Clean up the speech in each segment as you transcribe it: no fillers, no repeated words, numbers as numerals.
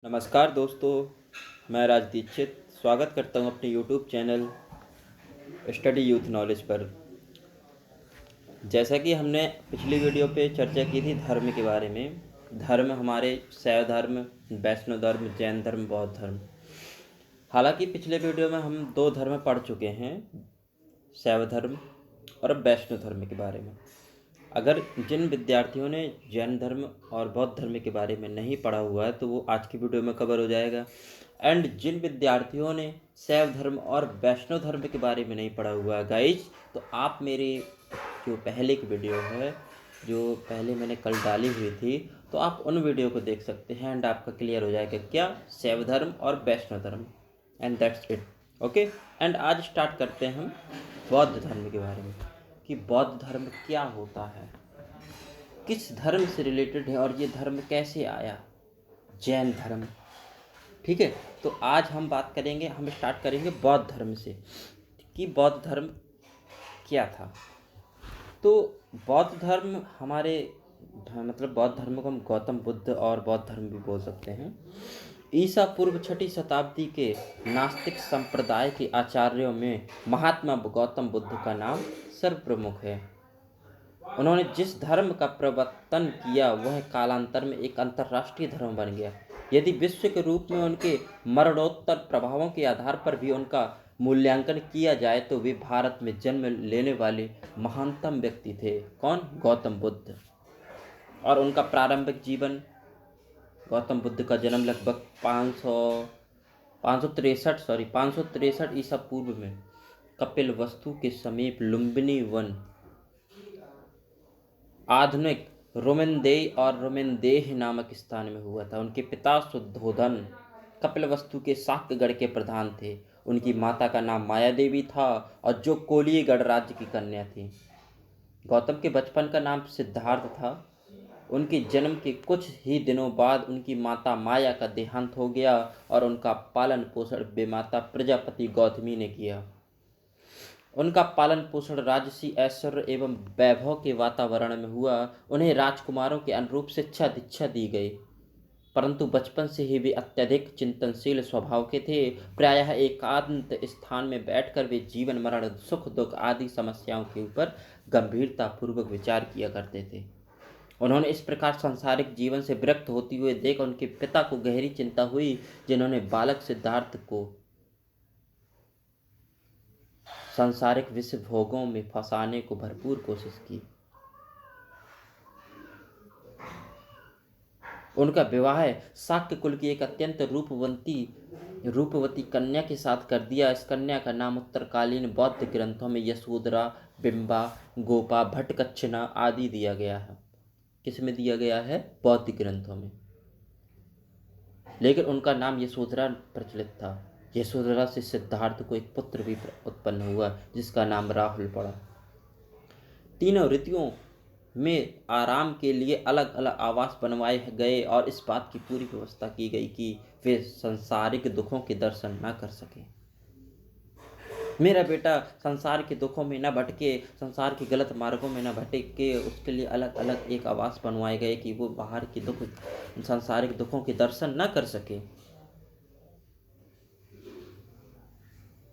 नमस्कार दोस्तों, मैं राज दीक्षित स्वागत करता हूं अपने YouTube channel study youth knowledge पर। जैसा कि हमने पिछली वीडियो पे चर्चा की थी धर्म के बारे में। धर्म हमारे शैव धर्म, वैष्णव धर्म, जैन धर्म, बौद्ध धर्म। हालांकि पिछले वीडियो में हम दो धर्म पढ़ चुके हैं, शैव धर्म और वैष्णव धर्म के बारे में। अगर जिन विद्यार्थियों ने जैन धर्म और बौद्ध धर्म के बारे में नहीं पढ़ा हुआ है तो वो आज की वीडियो में कवर हो जाएगा। एंड जिन विद्यार्थियों ने शैव धर्म और वैष्णव धर्म के बारे में नहीं पढ़ा हुआ है गाइज, तो आप मेरे जो पहले की वीडियो है, जो पहले मैंने कल डाली हुई थी, तो आप उन वीडियो को देख सकते हैं एंड आपका क्लियर हो जाएगा क्या शैव धर्म और वैष्णव धर्म। And that's it. Okay, and आज स्टार्ट करते हैं हम बौद्ध धर्म के बारे में कि बौद्ध धर्म क्या होता है, किस धर्म से रिलेटेड है और ये धर्म कैसे आया, जैन धर्म। ठीक है, तो आज हम बात करेंगे, हम स्टार्ट करेंगे बौद्ध धर्म से कि बौद्ध धर्म क्या था। तो बौद्ध धर्म हमारे मतलब बौद्ध धर्म को हम गौतम बुद्ध और बौद्ध धर्म भी बोल सकते हैं। ईसा पूर्व 6वीं शताब्दी के नास्तिक संप्रदाय के आचार्यों में महात्मा गौतम बुद्ध का नाम सर्वप्रमुख है। उन्होंने जिस धर्म का प्रवर्तन किया वह कालांतर में एक अंतर्राष्ट्रीय धर्म बन गया। यदि विश्व के रूप में उनके मरणोत्तर प्रभावों के आधार पर भी उनका मूल्यांकन किया जाए तो वे भारत में जन्म लेने वाले महानतम व्यक्ति थे। कौन? गौतम बुद्ध। और उनका प्रारंभिक जीवन, गौतम बुद्ध का जन्म लगभग 563 ईसा पूर्व में कपिल वस्तु के समीप लुम्बिनी वन, आधुनिक रोमेनदेई और रोमेनदेह नामक स्थान में हुआ था। उनके पिता शुद्धोधन कपिलवस्तु के शाक्यगढ़ के प्रधान थे। उनकी माता का नाम माया देवी था और जो कोलियगढ़ राज्य की कन्या थी। गौतम के बचपन का नाम सिद्धार्थ था। उनके जन्म के कुछ ही दिनों बाद उनकी माता माया का देहांत हो गया और उनका पालन पोषण बेमाता प्रजापति गौतमी ने किया। उनका पालन पोषण राजसी ऐश्वर्य एवं वैभव के वातावरण में हुआ। उन्हें राजकुमारों के अनुरूप शिक्षा दीक्षा दी गई, परंतु बचपन से ही वे अत्यधिक चिंतनशील स्वभाव के थे। प्रायः एकांत स्थान में बैठकर वे जीवन मरण, सुख दुख आदि समस्याओं के ऊपर गंभीरता पूर्वक विचार किया करते थे। उन्होंने इस प्रकार सांसारिक जीवन से विरक्त होते हुए देख उनके पिता को गहरी चिंता हुई, जिन्होंने बालक सिद्धार्थ को सांसारिक विषय भोगों में फंसाने को भरपूर कोशिश की। उनका विवाह शाक्य कुल की एक अत्यंत रूपवती कन्या के साथ कर दिया। इस कन्या का नाम उत्तरकालीन बौद्ध ग्रंथों में यशोधरा, बिंबा, गोपा, भट्टकच्छना आदि दिया गया है। किस में दिया गया है? बौद्ध ग्रंथों में। लेकिन उनका नाम यशोधरा प्रचलित था। यशोधरा से सिद्धार्थ को एक पुत्र भी उत्पन्न हुआ जिसका नाम राहुल पड़ा। तीनों ऋतुओं में आराम के लिए अलग अलग आवास बनवाए गए और इस बात की पूरी व्यवस्था की गई कि वे संसारिक दुखों के दर्शन न कर सके। मेरा बेटा संसार के दुखों में न भटके, संसार के गलत मार्गों में न भटके, उसके लिए अलग अलग एक आवास बनवाए गए कि वो बाहर के दुख, संसारिक दुखों के दर्शन न कर सके।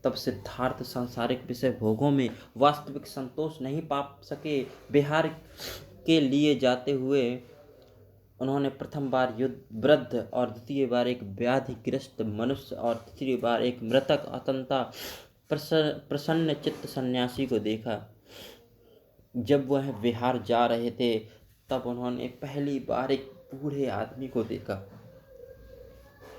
तब सिद्धार्थ सांसारिक विषय भोगों में वास्तविक संतोष नहीं पा सके। बिहार के लिए जाते हुए उन्होंने प्रथम बार वृद्ध और द्वितीय बार एक व्याधिग्रस्त मनुष्य और तीसरी बार एक मृतक अत्यंता प्रसन्न चित्त सन्यासी को देखा। जब वह बिहार जा रहे थे तब उन्होंने पहली बार एक बूढ़े आदमी को देखा,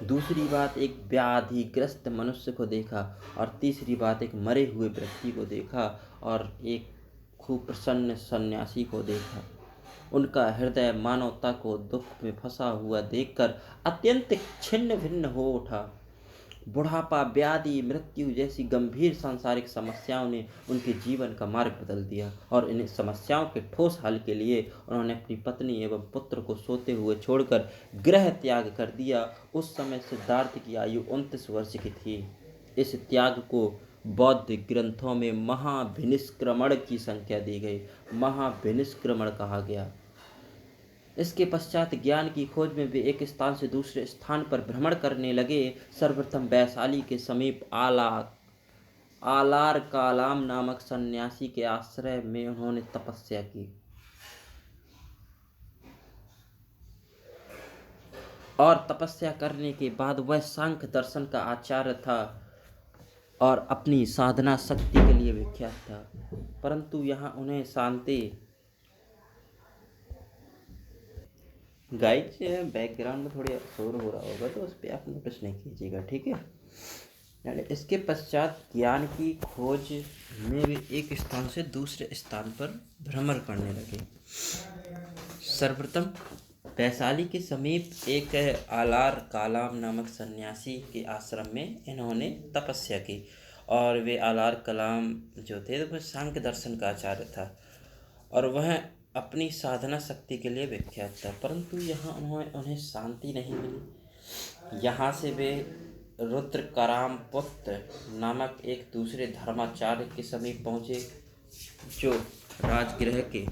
दूसरी बात एक व्याधिग्रस्त मनुष्य को देखा और तीसरी बात एक मरे हुए व्यक्ति को देखा और एक खूब प्रसन्न सन्यासी को देखा। उनका हृदय मानवता को दुख में फंसा हुआ देखकर अत्यंत छिन्न भिन्न हो उठा। बुढ़ापा, व्याधि, मृत्यु जैसी गंभीर सांसारिक समस्याओं ने उनके जीवन का मार्ग बदल दिया और इन समस्याओं के ठोस हल के लिए उन्होंने अपनी पत्नी एवं पुत्र को सोते हुए छोड़कर गृह त्याग कर दिया। उस समय सिद्धार्थ की आयु 29 वर्ष की थी। इस त्याग को बौद्ध ग्रंथों में महाभिनिष्क्रमण की संख्या दी गई, महाभिनिष्क्रमण कहा गया। इसके पश्चात ज्ञान की खोज में वे एक स्थान से दूसरे स्थान पर भ्रमण करने लगे। सर्वप्रथम वैशाली के समीप आलार कालाम नामक सन्यासी के आश्रय में उन्होंने तपस्या की और तपस्या करने के बाद वह सांख्य दर्शन का आचार्य था और अपनी साधना शक्ति के लिए विख्यात था। परंतु यहाँ उन्हें शांति गाइस बैकग्राउंड में थोड़ी शोर हो रहा होगा तो उस पर आप नोटिस नहीं कीजिएगा, ठीक है। यानी इसके पश्चात ज्ञान की खोज में वे एक स्थान से दूसरे स्थान पर भ्रमण करने लगे। सर्वप्रथम वैशाली के समीप एक आलार कालाम नामक सन्यासी के आश्रम में इन्होंने तपस्या की और वे आलार कलाम जो थे वह सांख्य दर्शन का आचार्य था और वह अपनी साधना शक्ति के लिए विख्यात था। परंतु यहाँ उन्हें शांति नहीं मिली। यहाँ से वे रुद्रकाराम पुत्र नामक एक दूसरे धर्माचार्य के समीप पहुँचे जो राजगृह के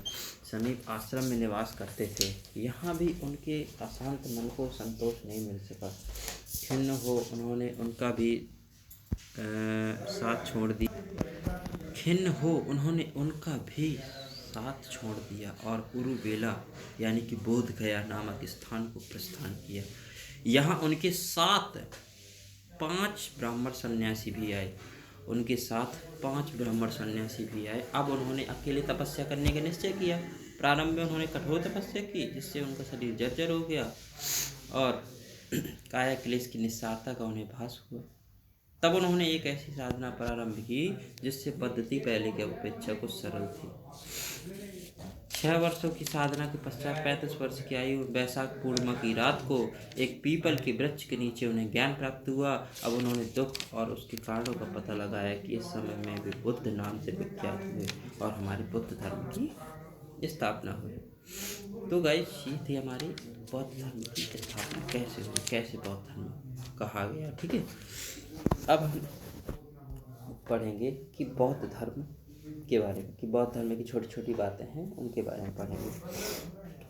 समीप आश्रम में निवास करते थे। यहाँ भी उनके अशांत मन को संतोष नहीं मिल सका। खिन्न हो उन्होंने उनका भी साथ छोड़ दिया और उरुबेला यानी कि बोध गया नामक स्थान को प्रस्थान किया। यहाँ उनके साथ 5 ब्राह्मण सन्यासी भी आए। अब उन्होंने अकेले तपस्या करने का निश्चय किया। प्रारंभ में उन्होंने कठोर तपस्या की जिससे उनका शरीर जर्जर हो गया और काया क्लेश की निस्सारता का उन्हें भास हुआ। तब उन्होंने एक ऐसी साधना प्रारंभ की जिससे पद्धति पहले की अपेक्षा कुछ सरल थी। 6 वर्षों की साधना के पश्चात 35 वर्ष की आयु वैशाख पूर्णिमा की रात को एक पीपल के वृक्ष के नीचे उन्हें ज्ञान प्राप्त हुआ। अब उन्होंने दुख और उसके कारणों का पता लगाया कि इस समय में वे बुद्ध नाम से विख्यात हुए और हमारे बुद्ध धर्म की स्थापना हुई। तो गाइस ये थी हमारी बौद्ध धर्म की स्थापना कैसे हुई, कैसे बौद्ध धर्म कहा गया, ठीक है। अब हम पढ़ेंगे कि बौद्ध धर्म के बारे में, कि बौद्ध धर्म की छोटी छोटी बातें हैं उनके बारे में पढ़ेंगे।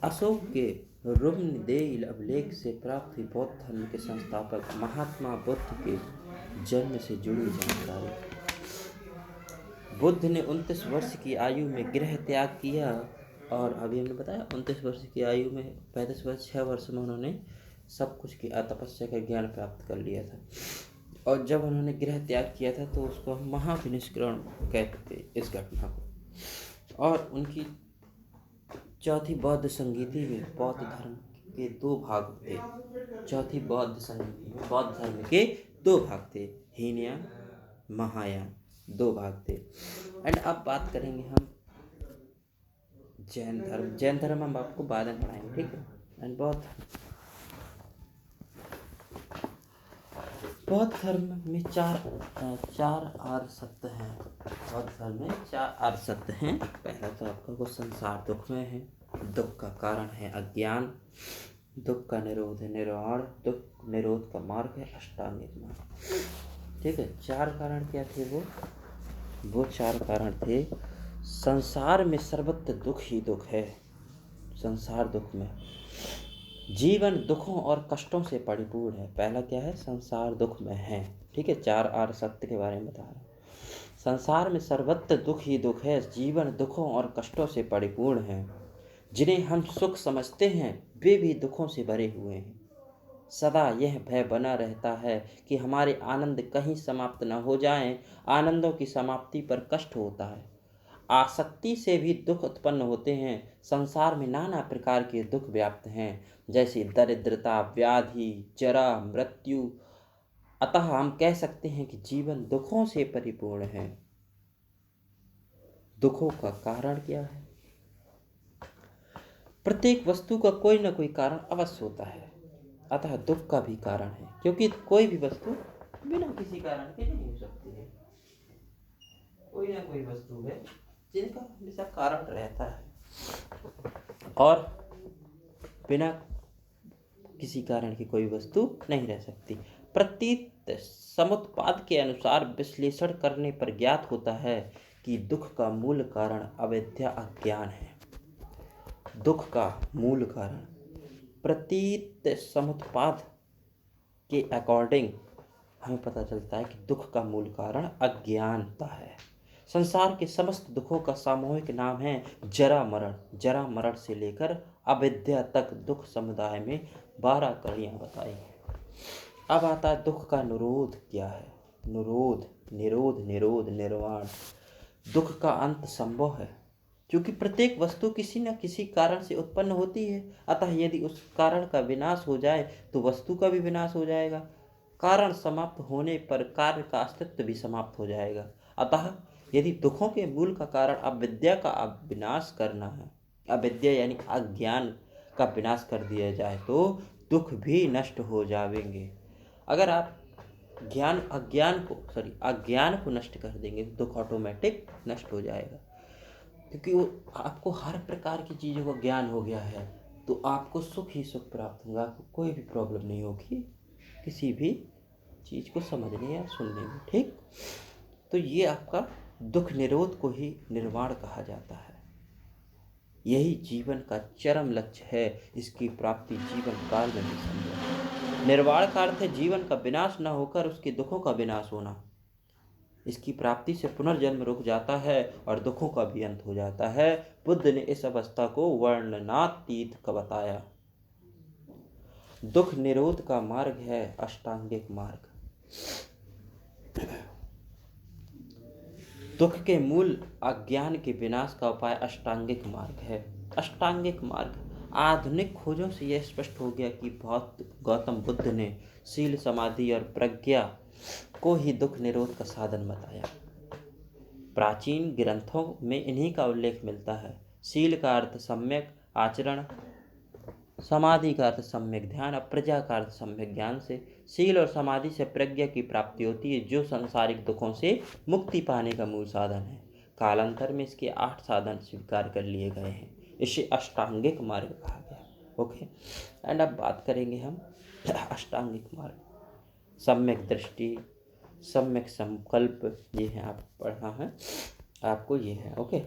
अशोक के रुम्नदेई अभिलेख से प्राप्त हुई बौद्ध धर्म के संस्थापक महात्मा बुद्ध के जन्म से जुड़ी जानकारी। बुद्ध ने 29 वर्ष की आयु में गृह त्याग किया और अभी हमने बताया 29 वर्ष की आयु में 35 वर्ष 6 वर्ष में उन्होंने सब कुछ की तपस्या का ज्ञान प्राप्त कर लिया था। और जब उन्होंने गृह त्याग किया था तो उसको हम महाविनिष्करण कहते थे इस घटना को। और उनकी चौथी बौद्ध संगीति में बौद्ध धर्म के 2 भाग थे। चौथी बौद्ध संगीति में बौद्ध धर्म के 2 भाग थे, हीनयान महायान 2 भाग थे। एंड अब बात करेंगे हम जैन धर्म हम आपको बाद में पढ़ाएंगे, ठीक है। एंड बौद्ध धर्म में 4 आर्य सत्य हैं। बौद्ध धर्म में 4 आर्य सत्य हैं। पहला तो आपका वो संसार दुख में है, दुख का कारण है अज्ञान, दुख का निरोध है निर्वाण, दुख निरोध का मार्ग है अष्टांग मार्ग, ठीक है। 4 कारण क्या थे वो 4 कारण थे। संसार में सर्वत्र दुख ही दुख है। संसार दुख में जीवन दुखों और कष्टों से परिपूर्ण है। पहला क्या है, संसार दुख में है, ठीक है। 4 आर्य सत्य के बारे में बता रहा हूँ। संसार में सर्वत्र दुख ही दुख है, जीवन दुखों और कष्टों से परिपूर्ण है। जिन्हें हम सुख समझते हैं वे भी दुखों से भरे हुए हैं। सदा यह भय बना रहता है कि हमारे आनंद कहीं समाप्त न हो जाएं। आनंदों की समाप्ति पर कष्ट होता है। आसक्ति से भी दुख उत्पन्न होते हैं। संसार में नाना प्रकार के दुख व्याप्त हैं, जैसे दरिद्रता, व्याधि, जरा, मृत्यु। अतः हम कह सकते हैं कि जीवन दुखों से परिपूर्ण है। दुखों का कारण क्या है? प्रत्येक वस्तु का कोई ना कोई कारण अवश्य होता है, अतः दुख का भी कारण है, क्योंकि कोई भी वस्तु बिना किसी कारण के नहीं हो सकती है। कोई ना कोई वस्तु है जिनका हमेशा कारण रहता है और बिना किसी कारण की कोई वस्तु नहीं रह सकती। प्रतीत समुत्पाद के अनुसार विश्लेषण करने पर ज्ञात होता है कि दुख का मूल कारण अविद्या अज्ञान है। दुख का मूल कारण प्रतीत समुत्पाद के अकॉर्डिंग हमें पता चलता है कि दुख का मूल कारण अज्ञानता है। संसार के समस्त दुखों का सामूहिक नाम है जरा मरण। जरा मरण से लेकर अविद्या तक दुख समुदाय में 12 कड़ियाँ बताई हैं। अब आता है दुख का निरोध क्या है। निरोध, निरोध, निरोध, निर्वाण। दुख का अंत संभव है क्योंकि प्रत्येक वस्तु किसी न किसी कारण से उत्पन्न होती है। अतः यदि उस कारण का विनाश हो जाए तो वस्तु का भी विनाश हो जाएगा। कारण समाप्त होने पर कार्य का अस्तित्व भी समाप्त हो जाएगा। अतः यदि दुखों के मूल का कारण अविद्या का विनाश करना है, अविद्या यानी अज्ञान का विनाश कर दिया जाए तो दुख भी नष्ट हो जाएंगे। अगर आप अज्ञान को नष्ट कर देंगे तो दुख ऑटोमेटिक नष्ट हो जाएगा, क्योंकि वो आपको हर प्रकार की चीज़ों का ज्ञान हो गया है तो आपको सुख ही सुख प्राप्त होगा। आपको कोई भी प्रॉब्लम नहीं होगी किसी भी चीज़ को समझने या सुनने में। ठीक, तो ये आपका दुख निरोध को ही निर्वाण कहा जाता है। यही जीवन का चरम लक्ष्य है। इसकी प्राप्ति जीवन काल में भी संभव है। निर्वाण का अर्थ है जीवन का विनाश न होकर उसके दुखों का विनाश होना। इसकी प्राप्ति से पुनर्जन्म रुक जाता है और दुखों का भी अंत हो जाता है। बुद्ध ने इस अवस्था को वर्णनातीत का बताया। दुख निरोध का मार्ग है अष्टांगिक मार्ग। दुख के मूल अज्ञान के विनाश का उपाय अष्टांगिक मार्ग है। अष्टांगिक मार्ग आधुनिक खोजों से यह स्पष्ट हो गया कि गौतम बुद्ध ने शील, समाधि और प्रज्ञा को ही दुख निरोध का साधन बताया। प्राचीन ग्रंथों में इन्हीं का उल्लेख मिलता है। शील का अर्थ सम्यक आचरण, समाधि का अर्थ सम्यक ध्यान, प्रज्ञा का अर्थ सम्यक ज्ञान से। शील और समाधि से प्रज्ञा की प्राप्ति होती है जो सांसारिक दुखों से मुक्ति पाने का मूल साधन है। कालांतर में इसके 8 साधन स्वीकार कर लिए गए हैं। इसे अष्टांगिक मार्ग कहा गया। ओके, एंड अब बात करेंगे हम अष्टांगिक मार्ग। सम्यक दृष्टि, सम्यक संकल्प, ये है आप पढ़ना है आपको, ये है। ओके,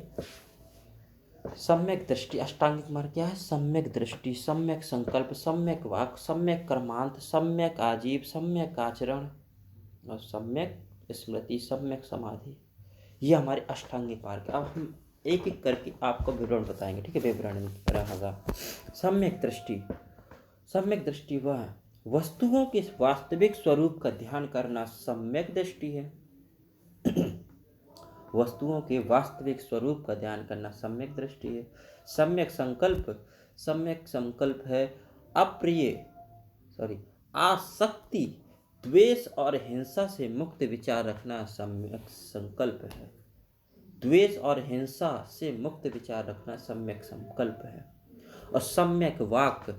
सम्यक दृष्टि। अष्टांगिक मार्ग क्या है? सम्यक दृष्टि, सम्यक संकल्प, सम्यक वाक, सम्यक कर्मांत, सम्यक आजीव, सम्यक आचरण और सम्यक स्मृति, सम्यक समाधि। ये हमारे अष्टांगिक मार्ग। अब हम एक एक करके आपको विवरण बताएंगे। ठीक है, विवरण रहेगा। सम्यक दृष्टि। सम्यक दृष्टि वह वस्तुओं के वास्तविक स्वरूप का ध्यान करना सम्यक दृष्टि है। वस्तुओं के वास्तविक स्वरूप का ध्यान करना सम्यक दृष्टि है। सम्यक संकल्प। सम्यक संकल्प है आसक्ति, द्वेष और हिंसा से मुक्त विचार रखना सम्यक संकल्प है। द्वेष और हिंसा से मुक्त विचार रखना सम्यक संकल्प है। और सम्यक वाक,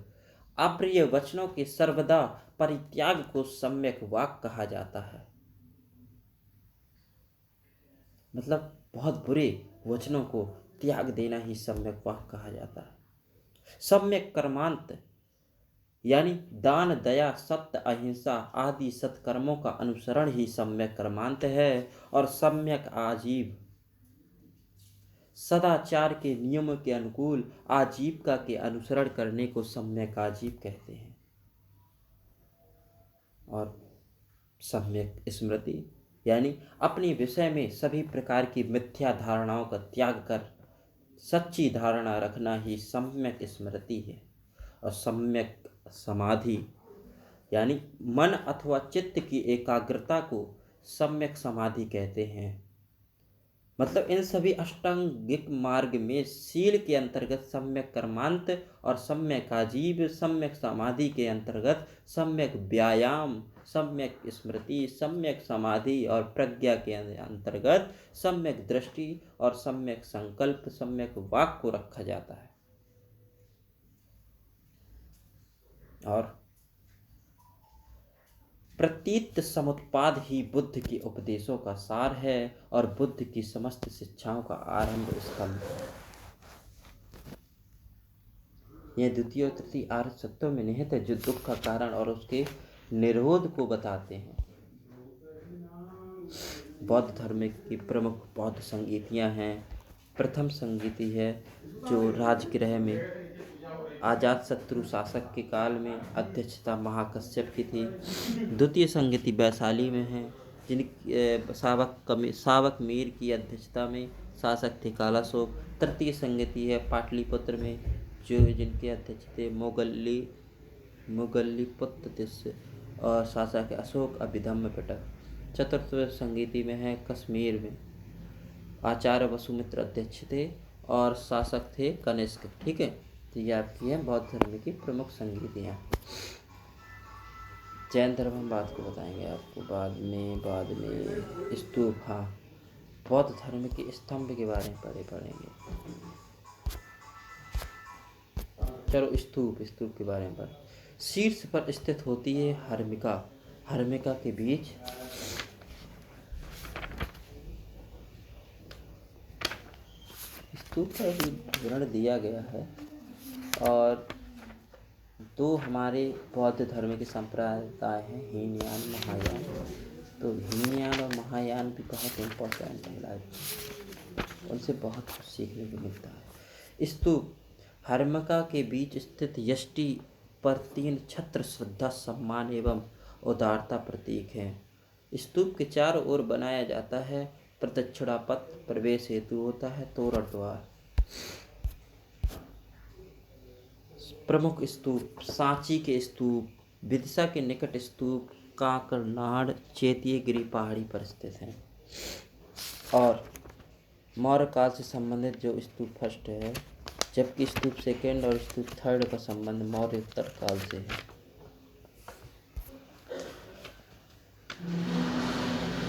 अप्रिय वचनों के सर्वदा परित्याग को सम्यक वाक कहा जाता है। मतलब बहुत बुरे वचनों को त्याग देना ही सम्यक वाक कहा जाता है। सम्यक कर्मांत यानी दान, दया, सत्य, अहिंसा आदि सत्कर्मों का अनुसरण ही सम्यक कर्मांत है। और सम्यक आजीव, सदाचार के नियमों के अनुकूल आजीविका के अनुसरण करने को सम्यक आजीव कहते हैं। और सम्यक स्मृति यानी अपने विषय में सभी प्रकार की मिथ्या धारणाओं का त्याग कर सच्ची धारणा रखना ही सम्यक स्मृति है। और सम्यक समाधि यानी मन अथवा चित्त की एकाग्रता को सम्यक समाधि कहते हैं। मतलब इन सभी अष्टांगिक मार्ग में शील के अंतर्गत सम्यक कर्मांत और सम्यक आजीव, सम्यक समाधि के अंतर्गत सम्यक व्यायाम, सम्यक स्मृति, सम्यक समाधि और प्रज्ञा के अंतर्गत सम्यक दृष्टि और सम्यक संकल्प, सम्यक वाक को रखा जाता है। और प्रतीत समुत्पाद ही बुद्ध के उपदेशों का सार है और बुद्ध की समस्त शिक्षाओं का आरंभ स्तंभ है। यह द्वितीय और तृतीय आर्य सत्यों में निहित है जो दुख का कारण और उसके निरोध को बताते हैं। बौद्ध धर्म की प्रमुख बौद्ध संगीतियाँ हैं प्रथम संगीति है जो राजगृह में अजातशत्रु शासक के काल में अध्यक्षता महाकश्यप की थी। द्वितीय संगीति वैशाली में है सावक मीर की अध्यक्षता में शासक थे कालाशोक। तृतीय संगीति है पाटलिपुत्र में जिनके अध्यक्ष थे मुगल्लीपुत्र तिस्य और शासक अशोक अभिधम्म पिटक। चतुर्थ संगीति में है कश्मीर में आचार्य वसुमित्र अध्यक्ष थे और शासक थे कनिष्क। ठीक है, तो ये आपकी है बौद्ध धर्म की प्रमुख संगीतियाँ। जैन धर्म हम बात को बताएंगे आपको बाद में स्तूप। हाँ, बौद्ध धर्म के स्तंभ के बारे में पढ़ेंगे। चलो स्तूप के बारे में पढ़। शीर्ष पर स्थित होती है हर्मिका के बीच स्तूप का विवरण दिया गया है। और दो हमारे बौद्ध धर्म के संप्रदाय हैं, हीनयान महायान। तो हीनयान और महायान भी बहुत इम्पोर्टेंट है, उनसे बहुत कुछ सीखने को मिलता है। स्तूप हर्मिका के बीच स्थित यष्टि पर 3 छत्र श्रद्धा सम्मान एवं उदारता प्रतीक हैं। स्तूप के चारों ओर बनाया जाता है प्रदक्षिणा पथ, प्रवेश हेतु होता है तोरण द्वार। प्रमुख स्तूप सांची के स्तूप, विदिशा के निकट स्तूप काकरनाड चैत्यगिरी पहाड़ी पर स्थित हैं। और मौर्य काल से संबंधित जो स्तूप फर्स्ट है, जबकि स्तूप सेकेंड और स्तूप थर्ड का संबंध मौर्योत्तर काल से है।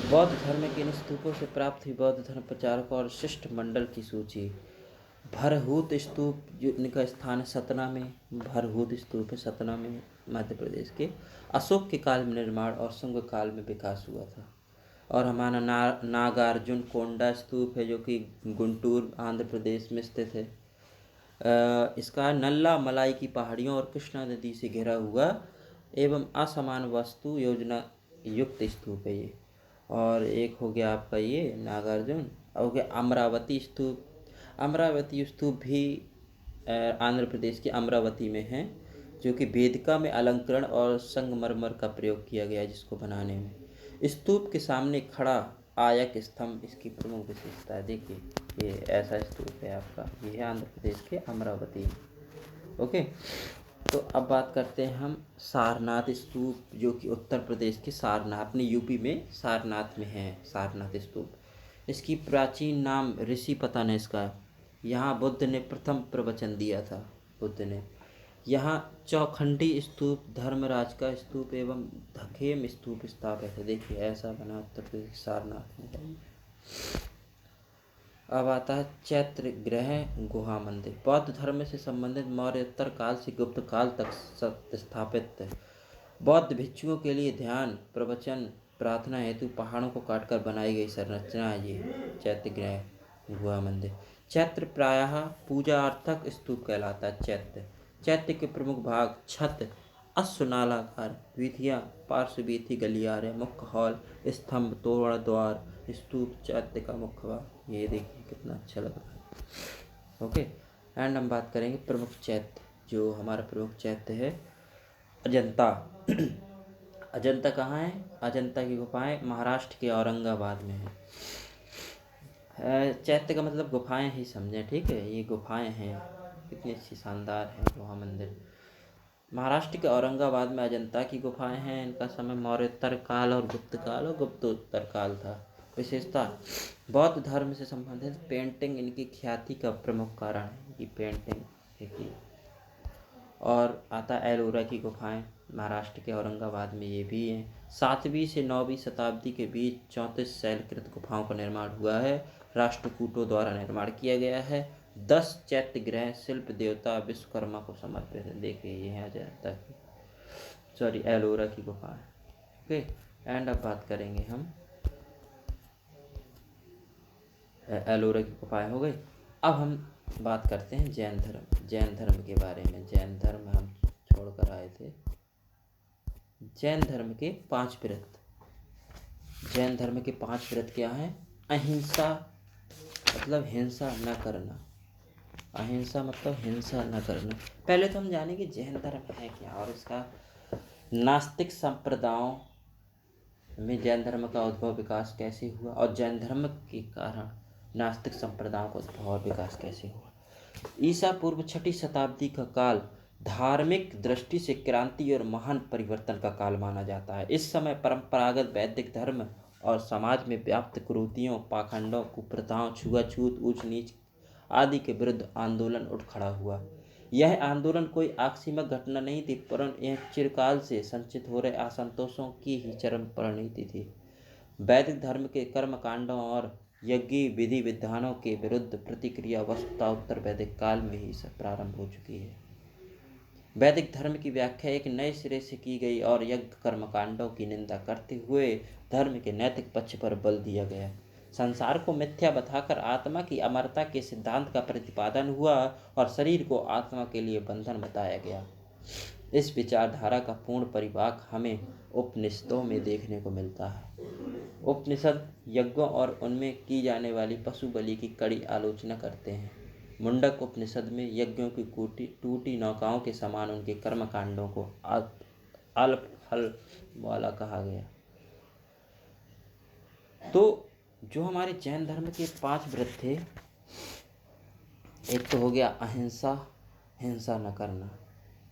बौद्ध धर्म के इन स्तूपों से प्राप्त हुई बौद्ध धर्म प्रचारकों और शिष्ट मंडल की सूची। भरहूत स्तूप जो इनका स्थान है सतना में, भरहूत स्तूप है सतना में मध्य प्रदेश के। अशोक के काल में निर्माण और शुंग काल में विकास हुआ था। और हमारा नागार्जुन कोंडा स्तूप है जो कि गुंटूर आंध्र प्रदेश में स्थित है। इसका नल्ला मलाई की पहाड़ियों और कृष्णा नदी से घिरा हुआ एवं असमान वास्तु योजना युक्त स्तूप है ये। और एक हो गया आपका ये नागार्जुन, हो गया अमरावती स्तूप। अमरावती स्तूप भी आंध्र प्रदेश के अमरावती में है, जो कि वेदिका में अलंकरण और संगमरमर का प्रयोग किया गया है जिसको बनाने में। स्तूप के सामने खड़ा आयक स्तंभ इसकी प्रमुख विशेषता है। देखिए ये ऐसा स्तूप है आपका, ये है आंध्र प्रदेश के अमरावती। ओके, तो अब बात करते हैं हम सारनाथ स्तूप, जो कि उत्तर प्रदेश के सारनाथ अपने यूपी में सारनाथ में है। सारनाथ स्तूप, इसकी प्राचीन नाम ऋषि पता नहीं इसका। यहाँ बुद्ध ने प्रथम प्रवचन दिया था। बुद्ध ने यहाँ चौखंडी स्तूप, धर्मराज का स्तूप एवं धखेम स्तूप स्थापित है। देखिए ऐसा बना उत्तर प्रदेश सारनाथ में। अब आता है चैत्र गृह गुहा मंदिर। बौद्ध धर्म से संबंधित मौर्योत्तर काल से गुप्त काल तक स्थापित बौद्ध भिक्षुओं के लिए ध्यान, प्रवचन, प्रार्थना हेतु पहाड़ों को काटकर बनाई गई संरचना है ये चैत्र गृह गुहा मंदिर। चैत्र प्रायः पूजार्थक स्तूप कहलाता है। चैत्य के प्रमुख भाग छत, अश्वनालाकार वीथियाँ, पार्श्ववीथी, गलियारे, मुख्य हॉल, स्तंभ, तोरण द्वार, स्तूप चैत्य का मुख्य भाग। ये देखिए कितना अच्छा लग रहा है। ओके, एंड हम बात करेंगे प्रमुख चैत्य। जो हमारा प्रमुख चैत्य है अजंता। अजंता कहाँ है? अजंता की गुफाएं महाराष्ट्र के औरंगाबाद में है। चैत्य का मतलब गुफाएं ही समझें, ठीक है। ये गुफाएं हैं, कितनी अच्छी शानदार है गुहा मंदिर। महाराष्ट्र के औरंगाबाद में अजंता की गुफाएं हैं। इनका समय मौर्योत्तर काल और गुप्त काल और गुप्तोत्तर काल था। विशेषता बौद्ध धर्म से संबंधित पेंटिंग इनकी ख्याति का प्रमुख कारण है। ये पेंटिंग देखिए। और आता एलोरा की गुफाएं महाराष्ट्र के औरंगाबाद में, ये भी हैं। 7वीं से 9वीं शताब्दी के बीच 34 शैलकृत गुफाओं का निर्माण हुआ है। राष्ट्रकूटों द्वारा निर्माण किया गया है। 10 चैत्य गृह शिल्प देवता विश्वकर्मा को समर्पित है। देखिए ये है अजंता की एलोरा की गुफा है। ओके, एंड अब बात करेंगे हम एलोरा की गुफाएं हो गई। अब हम बात करते हैं जैन धर्म के बारे में। जैन धर्म हम छोड़कर आए थे। जैन धर्म के 5 व्रत। जैन धर्म के 5 व्रत क्या हैं? अहिंसा, मतलब हिंसा न करना, अहिंसा मतलब हिंसा न करना। पहले तो हम जानेंगे जैन धर्म है क्या और इसका नास्तिक संप्रदायों में जैन धर्म का उद्भव विकास कैसे हुआ और जैन धर्म के कारण नास्तिक संप्रदायों का उद्भव और विकास कैसे हुआ। ईसा पूर्व 6वीं शताब्दी का काल धार्मिक दृष्टि से क्रांति और महान परिवर्तन का काल माना जाता है। इस समय परंपरागत वैदिक धर्म और समाज में व्याप्त कुरीतियों, पाखंडों, कुप्रथाओं, छुआछूत, ऊंच नीच आदि के विरुद्ध आंदोलन उठ खड़ा हुआ। यह आंदोलन कोई आकस्मिक घटना नहीं थी, परंतु यह चिरकाल से संचित हो रहे असंतोषों की ही चरम परिणति थी। वैदिक धर्म के कर्म कांडों और यज्ञ विधि विधानों के विरुद्ध प्रतिक्रिया वस्तुतः उत्तर वैदिक काल में ही प्रारंभ हो चुकी है। वैदिक धर्म की व्याख्या एक नए सिरे से की गई और यज्ञ कर्मकांडों की निंदा करते हुए धर्म के नैतिक पक्ष पर बल दिया गया। संसार को मिथ्या बताकर आत्मा की अमरता के सिद्धांत का प्रतिपादन हुआ और शरीर को आत्मा के लिए बंधन बताया गया। इस विचारधारा का पूर्ण परिवाक हमें उपनिषदों में देखने को मिलता है। उपनिषद यज्ञों और उनमें की जाने वाली पशु बलि की कड़ी आलोचना करते हैं। मुंडक उपनिषद में यज्ञों की टूटी नौकाओं के समान उनके कर्मकांडों को अल्प फल वाला कहा गया। तो जो हमारे जैन धर्म के 5 व्रत थे, एक तो हो गया अहिंसा, हिंसा न करना,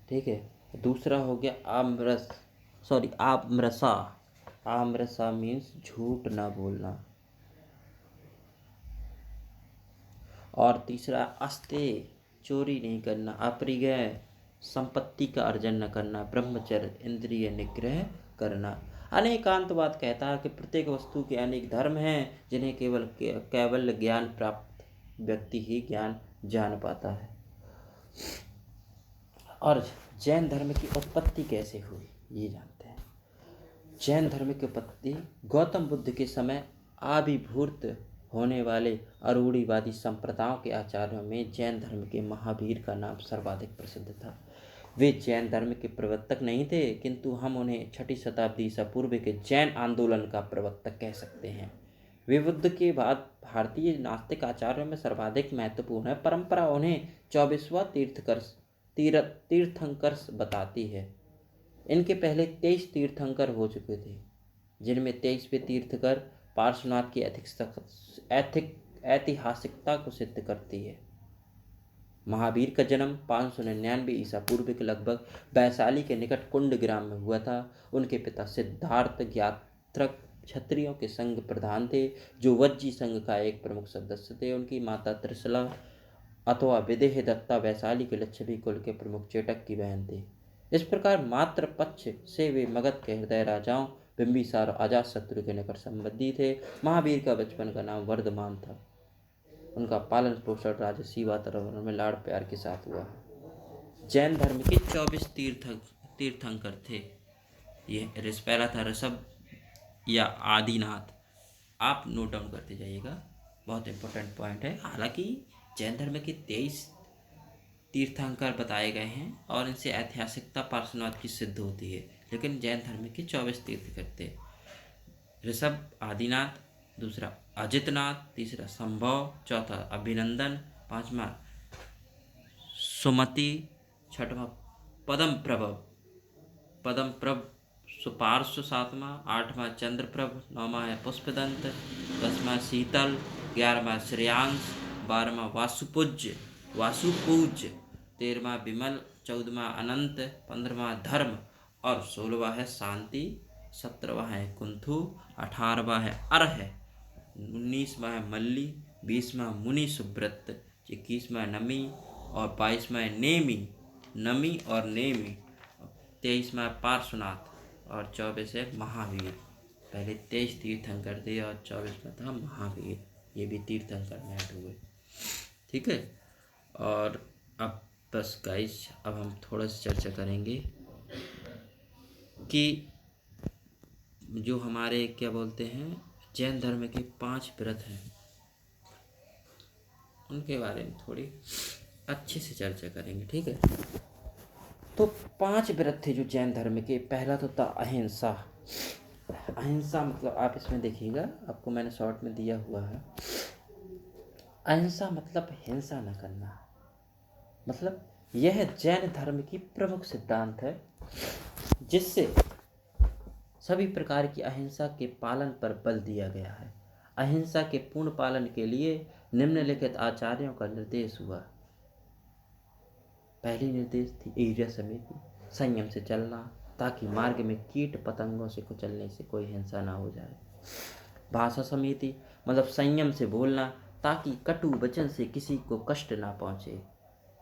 ठीक है। दूसरा हो गया आमरसा। आमरसा मीन्स झूठ ना बोलना। और तीसरा अस्तेय, चोरी नहीं करना। अपरिग्रह, संपत्ति का अर्जन न करना। ब्रह्मचर्य, इंद्रिय निग्रह करना। अनेकांतवाद कहता है कि प्रत्येक वस्तु के अनेक धर्म हैं जिन्हें केवल ज्ञान प्राप्त व्यक्ति ही ज्ञान जान पाता है। और जैन धर्म की उत्पत्ति कैसे हुई ये जानते हैं। जैन धर्म की उत्पत्ति गौतम बुद्ध के समय आविर्भूत होने वाले अरूढ़िवादी संप्रदायों के आचार्यों में जैन धर्म के महावीर का नाम सर्वाधिक प्रसिद्ध था। वे जैन धर्म के प्रवर्तक नहीं थे, किंतु हम उन्हें 6वीं शताब्दी ईसा पूर्व के जैन आंदोलन का प्रवर्तक कह सकते हैं। वे बुद्ध के बाद भारतीय नास्तिक आचार्यों में सर्वाधिक महत्वपूर्ण है। परंपरा उन्हें 24वां तीर्थंकर बताती है। इनके पहले 23 तीर्थंकर हो चुके थे, जिनमें 23वें तीर्थंकर पार्श्वनाथ की ऐतिहासिकता को सिद्ध करती है। महावीर का जन्म 599 ईसा पूर्व के लगभग वैशाली के निकट कुंड ग्राम में हुआ था। उनके पिता सिद्धार्थ ज्ञात्रक क्षत्रियों के संघ प्रधान थे, जो वज्जी संघ का एक प्रमुख सदस्य थे। उनकी माता त्रिशला अथवा विदेह दत्ता वैशाली के लिच्छवी कुल के प्रमुख चेटक की बहन थी। इस प्रकार मातृ पक्ष से वे मगध के हृदय राजाओं बिंबिसार और अजातशत्रु के निकट संबंधी थे। महावीर का बचपन का नाम वर्धमान था। उनका पालन पोषण राजसी वातावरण में लाड़ प्यार के साथ हुआ। जैन धर्म के 24 तीर्थंकर थे। ये पहला था ऋषभ या आदिनाथ। आप नोट डाउन करते जाइएगा, बहुत इंपॉर्टेंट पॉइंट है। हालांकि जैन धर्म के 23 तीर्थंकर बताए गए हैं और इनसे ऐतिहासिकता पार्श्वनाथ की सिद्ध होती है, लेकिन जैन धर्म के 24 तीर्थंकर थे। ऋषभ आदिनाथ, दूसरा अजितनाथ, तीसरा संभव, चौथा अभिनंदन, पांचवा सुमति, छठवां पदम प्रभ सुपार्श्व, सातवां, आठवां चंद्रप्रभ, नौवां है पुष्पदंत, 10वां शीतल, 11वां श्रेयांश, 12वां वासुपूज्य, 13वां विमल, 14वां अनंत, 15वां धर्म और 16वां है शांति, 17वां है कुंथु, 18वां है अर्ह, 19वां है मल्ली, 20वां मुनि सुब्रत, 21वां नमी और 22वां है नमी और नेमी, 23वां पार्श्वनाथ और 24 है महावीर। पहले 23 तीर्थंकर थे और 24वां था महावीर। ये भी तीर्थंकर में ऐड हुए, ठीक है। और अब बस गाइस, अब हम थोड़ा सा चर्चा करेंगे कि जो हमारे क्या बोलते हैं जैन धर्म के 5 व्रत हैं, उनके बारे में थोड़ी अच्छे से चर्चा करेंगे, ठीक है। तो 5 व्रत थे जो जैन धर्म के। पहला तो था अहिंसा। अहिंसा मतलब आप इसमें देखिएगा, आपको मैंने शॉर्ट में दिया हुआ है। अहिंसा मतलब हिंसा न करना, मतलब यह जैन धर्म की प्रमुख सिद्धांत है, जिससे सभी प्रकार की अहिंसा के पालन पर बल दिया गया है। अहिंसा के पूर्ण पालन के लिए निम्नलिखित आचार्यों का निर्देश हुआ। पहली निर्देश थी एरिया समिति, संयम से चलना ताकि मार्ग में कीट पतंगों से कुचलने से कोई हिंसा ना हो जाए। भाषा समिति मतलब संयम से बोलना ताकि कटु वचन से किसी को कष्ट ना पहुँचे।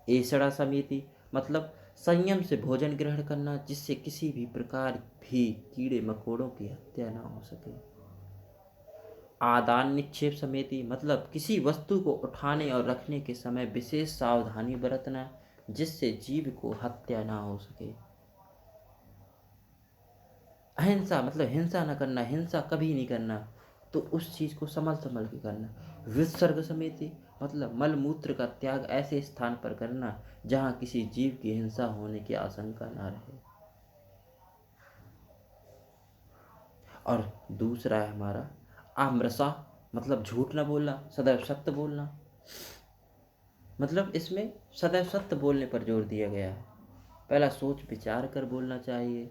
एसड़ा समिति मतलब संयम से भोजन ग्रहण करना जिससे किसी भी प्रकार भी कीड़े मकोड़ों की हत्या ना हो सके। आदान निक्षेप समिति मतलब किसी वस्तु को उठाने और रखने के समय विशेष सावधानी बरतना जिससे जीव को हत्या ना हो सके। अहिंसा मतलब हिंसा न करना, हिंसा कभी नहीं करना, तो उस चीज़ को संभल संभल के करना। विसर्ग समिति मतलब मल मूत्र का त्याग ऐसे स्थान पर करना जहाँ किसी जीव की हिंसा होने की आशंका ना रहे। और दूसरा है हमारा आम्रसा मतलब झूठ न बोलना, सदैव सत्य बोलना, मतलब इसमें सदैव सत्य बोलने पर जोर दिया गया है। पहला सोच विचार कर बोलना चाहिए,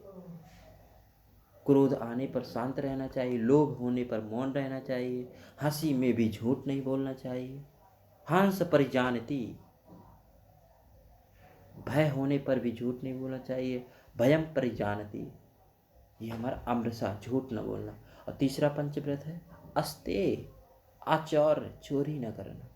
क्रोध आने पर शांत रहना चाहिए, लोभ होने पर मौन रहना चाहिए, हंसी में भी झूठ नहीं बोलना चाहिए। हंस परिजानती भय होने पर भी झूठ नहीं बोलना चाहिए, भयम परिजानती, ये हमारा अमृसा झूठ न बोलना। और तीसरा पंचव्रत है अस्ते आचौर चोरी न करना,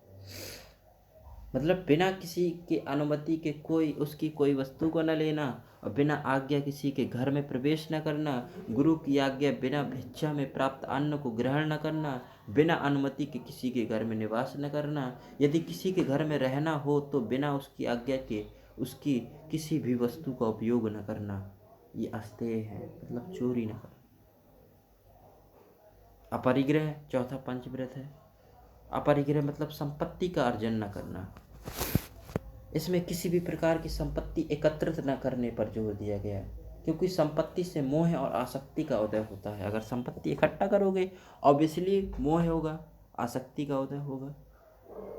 मतलब बिना किसी के अनुमति के उसकी कोई वस्तु को न लेना और बिना आज्ञा किसी के घर में प्रवेश न करना, गुरु की आज्ञा बिना भिक्षा में प्राप्त अन्न को ग्रहण न करना, बिना अनुमति के किसी के घर में निवास न करना, यदि किसी के घर में रहना हो तो बिना उसकी आज्ञा के उसकी किसी भी वस्तु का उपयोग न करना, ये अस्तेय है, मतलब चोरी न करना। अपरिग्रह चौथा पंचव्रत है। अपरिग्रह मतलब संपत्ति का अर्जन न करना, इसमें किसी भी प्रकार की संपत्ति एकत्रित न करने पर जोर दिया गया है, क्योंकि संपत्ति से मोह और आसक्ति का उदय होता है। अगर संपत्ति इकट्ठा करोगे ऑब्वियसली मोह होगा, आसक्ति का उदय होगा।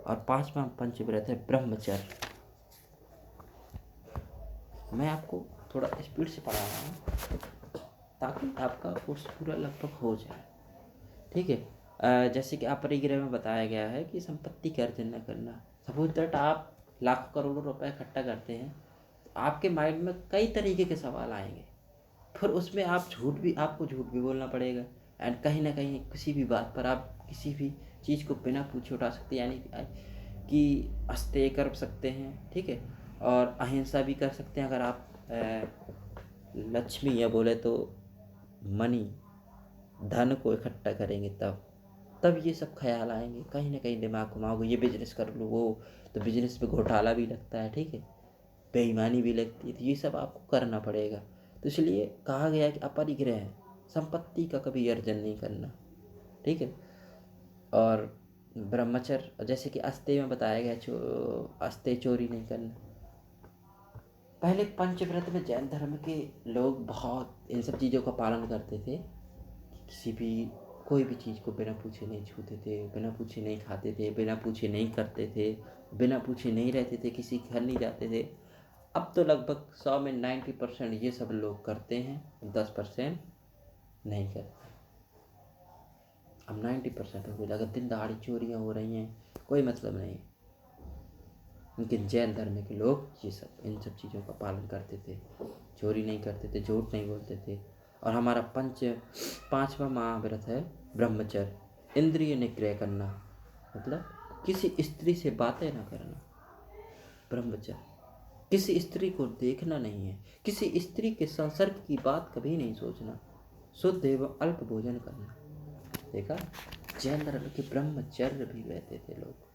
और पांचवा पंचव्रत है ब्रह्मचर्य। मैं आपको थोड़ा स्पीड से पढ़ा रहा हूँ ताकि आपका कोर्स पूरा लगभग हो जाए, ठीक है। जैसे कि अपरिग्रह में बताया गया है कि संपत्ति का अर्जन न करना। सपोज दैट आप लाखों करोड़ों रुपए इकट्ठा करते हैं, तो आपके माइंड में कई तरीके के सवाल आएंगे, फिर उसमें आपको झूठ भी बोलना पड़ेगा। एंड कहीं ना कहीं किसी भी बात पर आप किसी भी चीज़ को बिना पूछे उठा सकते हैं, यानी कि अस्तेय कर सकते हैं, ठीक है। और अहिंसा भी कर सकते हैं अगर आप लक्ष्मी या बोले तो मनी धन को इकट्ठा करेंगे तब ये सब ख्याल आएंगे, कहीं ना कहीं दिमाग घुमाओगे, ये बिजनेस कर लो, वो तो बिजनेस में घोटाला भी लगता है, ठीक है, बेईमानी भी लगती है, तो ये सब आपको करना पड़ेगा। तो इसलिए कहा गया कि अपरिग्रह है, संपत्ति का कभी अर्जन नहीं करना, ठीक है। और ब्रह्मचर्य जैसे कि अस्तेय में बताया गया, अस्तेय चोरी नहीं करना। पहले पंचव्रत में जैन धर्म के लोग बहुत इन सब चीज़ों का पालन करते थे, किसी भी कोई भी चीज़ को बिना पूछे नहीं छूते थे, बिना पूछे नहीं खाते थे, बिना पूछे नहीं करते थे, बिना पूछे नहीं रहते थे, किसी के घर नहीं जाते थे। अब तो लगभग 100 में 90% ये सब लोग करते हैं, 10% नहीं करते। अब 90% हो गया। अगर दिन दहाड़ी चोरियाँ हो रही हैं कोई मतलब नहीं, उनके जैन धर्म के लोग ये सब इन सब चीज़ों का पालन करते थे, चोरी नहीं करते थे, झूठ नहीं बोलते थे। और हमारा पांचवा महाव्रत है ब्रह्मचर्य, इंद्रिय निग्रह करना, मतलब किसी स्त्री से बातें ना करना। ब्रह्मचर्य किसी स्त्री को देखना नहीं है, किसी स्त्री के संसर्ग की बात कभी नहीं सोचना, शुद्ध एवं अल्प भोजन करना। देखा, जैन धर्म के ब्रह्मचर्य भी रहते थे लोग,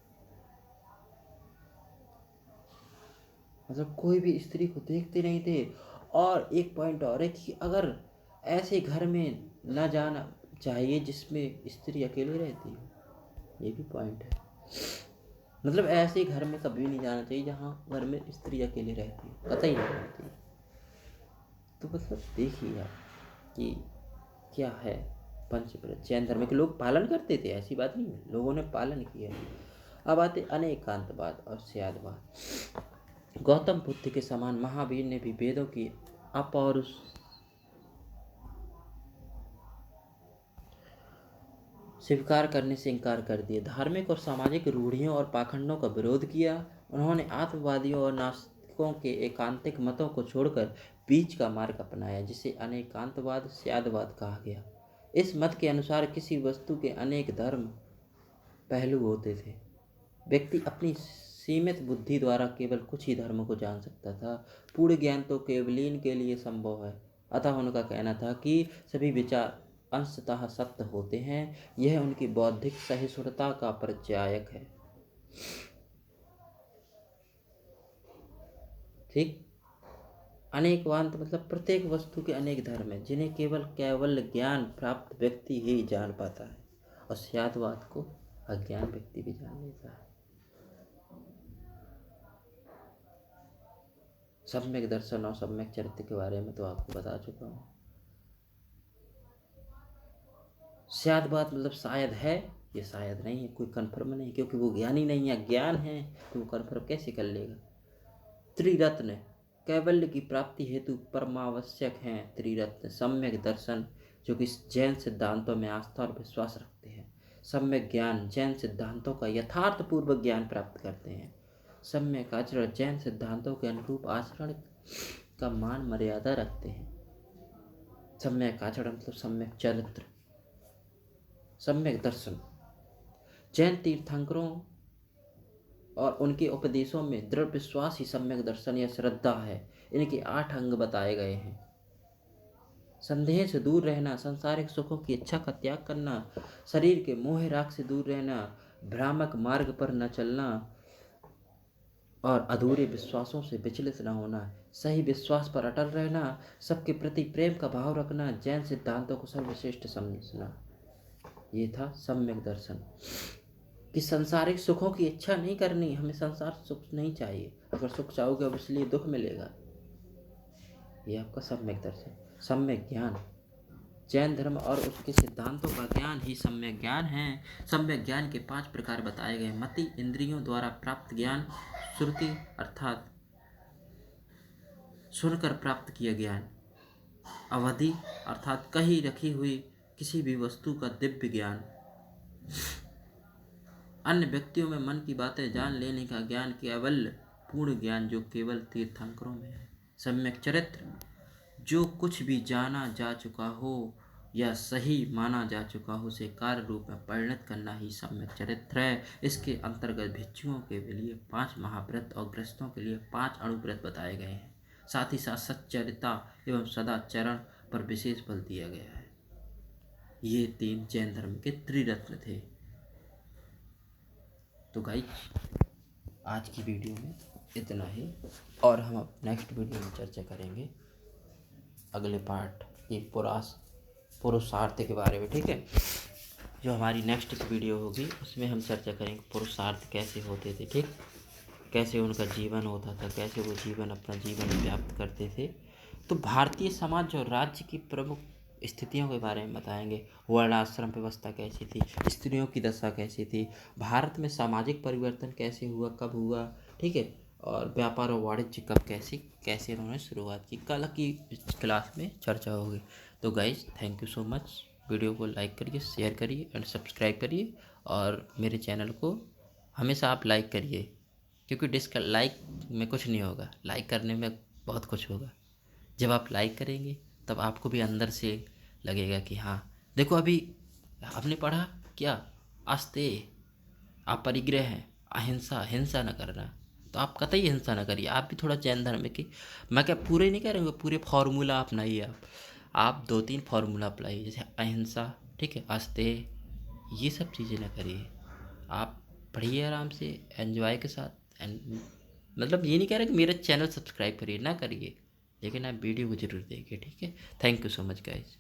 मतलब कोई भी स्त्री को देखते नहीं थे। और एक पॉइंट और है कि अगर ऐसे घर में न जाना चाहिए जिसमें स्त्री अकेली रहती हो, ये भी पॉइंट है। मतलब ऐसे घर में कभी नहीं जाना चाहिए जहाँ घर में स्त्री अकेली रहती है, कतई नहीं रहती। तो मतलब देखिए आप कि क्या है पंचव्रत, जैन धर्म के लोग पालन करते थे, ऐसी बात नहीं है, लोगों ने पालन किया। अब आते अनेकांतवाद और स्यादवाद। गौतम बुद्ध के समान महावीर ने भी वेदों की अपौरुष स्वीकार करने से इनकार कर दिया। धार्मिक और सामाजिक रूढ़ियों और पाखंडों का विरोध किया। उन्होंने आत्मवादियों और नास्तिकों के एकांतिक मतों को छोड़कर बीच का मार्ग अपनाया, जिसे अनेकांतवाद स्यादवाद कहा गया। इस मत के अनुसार किसी वस्तु के अनेक धर्म पहलू होते थे। व्यक्ति अपनी सीमित बुद्धि द्वारा केवल कुछ ही धर्म को जान सकता था। पूर्ण ज्ञान तो केवलीन के लिए संभव है। अतः उनका कहना था कि सभी विचार अंशतः सत्य होते हैं। यह उनकी बौद्धिक सहिष्णुता का परिचायक है। ठीक। अनेकवाद मतलब प्रत्येक वस्तु के अनेक धर्म हैं, जिन्हें केवल ज्ञान प्राप्त व्यक्ति ही जान पाता है, और स्यादवाद को अज्ञान व्यक्ति भी जान लेता है। सम्यक दर्शन और सम्यक चरित्र के बारे में तो आपको बता चुका हूँ। स्यादवाद मतलब शायद है, ये शायद नहीं है, कोई कन्फर्म नहीं, क्योंकि वो ज्ञानी नहीं है। ज्ञान है तो वो कन्फर्म कैसे कर लेगा। त्रिरत्न कैवल्य की प्राप्ति हेतु परमावश्यक हैं। त्रिरत्न सम्यक दर्शन, जो कि जैन सिद्धांतों में आस्था और विश्वास रखते हैं। सम्यक ज्ञान, जैन सिद्धांतों का यथार्थ पूर्वक ज्ञान प्राप्त करते हैं। सम्यक आचरण, जैन सिद्धांतों के अनुरूप आचरण का मान मर्यादा रखते हैं। सम्यक आचरण मतलब सम्यक चरित्र। सम्यक दर्शन, जैन तीर्थंकरों और उनके उपदेशों में दृढ़ विश्वास ही सम्यक दर्शन या श्रद्धा है। इनके 8 अंग बताए गए हैं। संदेह से दूर रहना, संसारिक सुखों की इच्छा का त्याग करना, शरीर के मोह राग से दूर रहना, भ्रामक मार्ग पर न चलना और अधूरे विश्वासों से विचलित न होना, सही विश्वास पर अटल रहना, सबके प्रति प्रेम का भाव रखना, जैन सिद्धांतों को सर्वश्रेष्ठ समझना। ये था सम्यक दर्शन। कि संसारिक सुखों की इच्छा नहीं करनी, हमें संसार सुख नहीं चाहिए। अगर सुख चाहोगे अब इसलिए दुख मिलेगा। ये आपका सम्यक दर्शन। सम्यक ज्ञान, जैन धर्म और उसके सिद्धांतों का ज्ञान ही सम्यक ज्ञान है। सम्यक ज्ञान के 5 प्रकार बताए गए। मति, इंद्रियों द्वारा प्राप्त ज्ञान। श्रुति अर्थात सुनकर प्राप्त किया ज्ञान। अवधि अर्थात कहीं रखी हुई किसी भी वस्तु का दिव्य ज्ञान। अन्य व्यक्तियों में मन की बातें जान लेने का ज्ञान। केवल पूर्ण ज्ञान, जो केवल तीर्थंकरों में है। सम्यक चरित्र, जो कुछ भी जाना जा चुका हो या सही माना जा चुका हो उसे कार्य रूप में परिणत करना ही सम्यक चरित्र है। इसके अंतर्गत भिक्षुओं के लिए 5 महाव्रत और गृहस्थों के लिए 5 अणुव्रत बताए गए हैं। साथ ही साथ सच्चरिता एवं सदाचरण पर विशेष बल दिया गया है। ये 3 जैन धर्म के त्रिरत्न थे। तो गाइस, आज की वीडियो में इतना ही, और हम अब नेक्स्ट वीडियो में चर्चा करेंगे अगले पार्ट की पुरुषार्थ के बारे में। ठीक है, जो हमारी नेक्स्ट वीडियो होगी उसमें हम चर्चा करेंगे पुरुषार्थ कैसे होते थे। ठीक, कैसे उनका जीवन होता था, कैसे वो अपना जीवन व्याप्त करते थे। तो भारतीय समाज और राज्य की प्रमुख स्थितियों के बारे में बताएंगे। वर्णाश्रम व्यवस्था कैसी थी, स्त्रियों की दशा कैसी थी, भारत में सामाजिक परिवर्तन कैसे हुआ, कब हुआ। ठीक है, और व्यापार और वाणिज्य कब कैसे उन्होंने शुरुआत की। कल की क्लास में चर्चा होगी। तो guys, thank you so much. Video को लाइक करिए, शेयर करिए एंड सब्सक्राइब करिए, और मेरे चैनल को हमेशा आप लाइक करिए, क्योंकि लाइक में कुछ नहीं होगा, लाइक करने में बहुत कुछ होगा। जब आप लाइक करेंगे तब आपको भी अंदर से लगेगा कि हाँ, देखो अभी आपने पढ़ा क्या, आस्ते अपरिग्रह है, अहिंसा, हिंसा न करना। तो आप कतई हिंसा न करिए। आप भी थोड़ा जैन धर्म की, मैं क्या पूरे नहीं कह रहा हूँ, पूरे फार्मूला अपनाइए। आप 2-3 फार्मूला अपनाइए, जैसे अहिंसा, ठीक है, आस्ते, ये सब चीज़ें न करिए। आप पढ़िए आराम से, एंजॉय के साथ। मतलब ये नहीं कह रहा कि मेरा चैनल सब्सक्राइब करिए, ना करिए, लेकिन आप वीडियो को जरूर देखिए। ठीक है, thank you so much guys.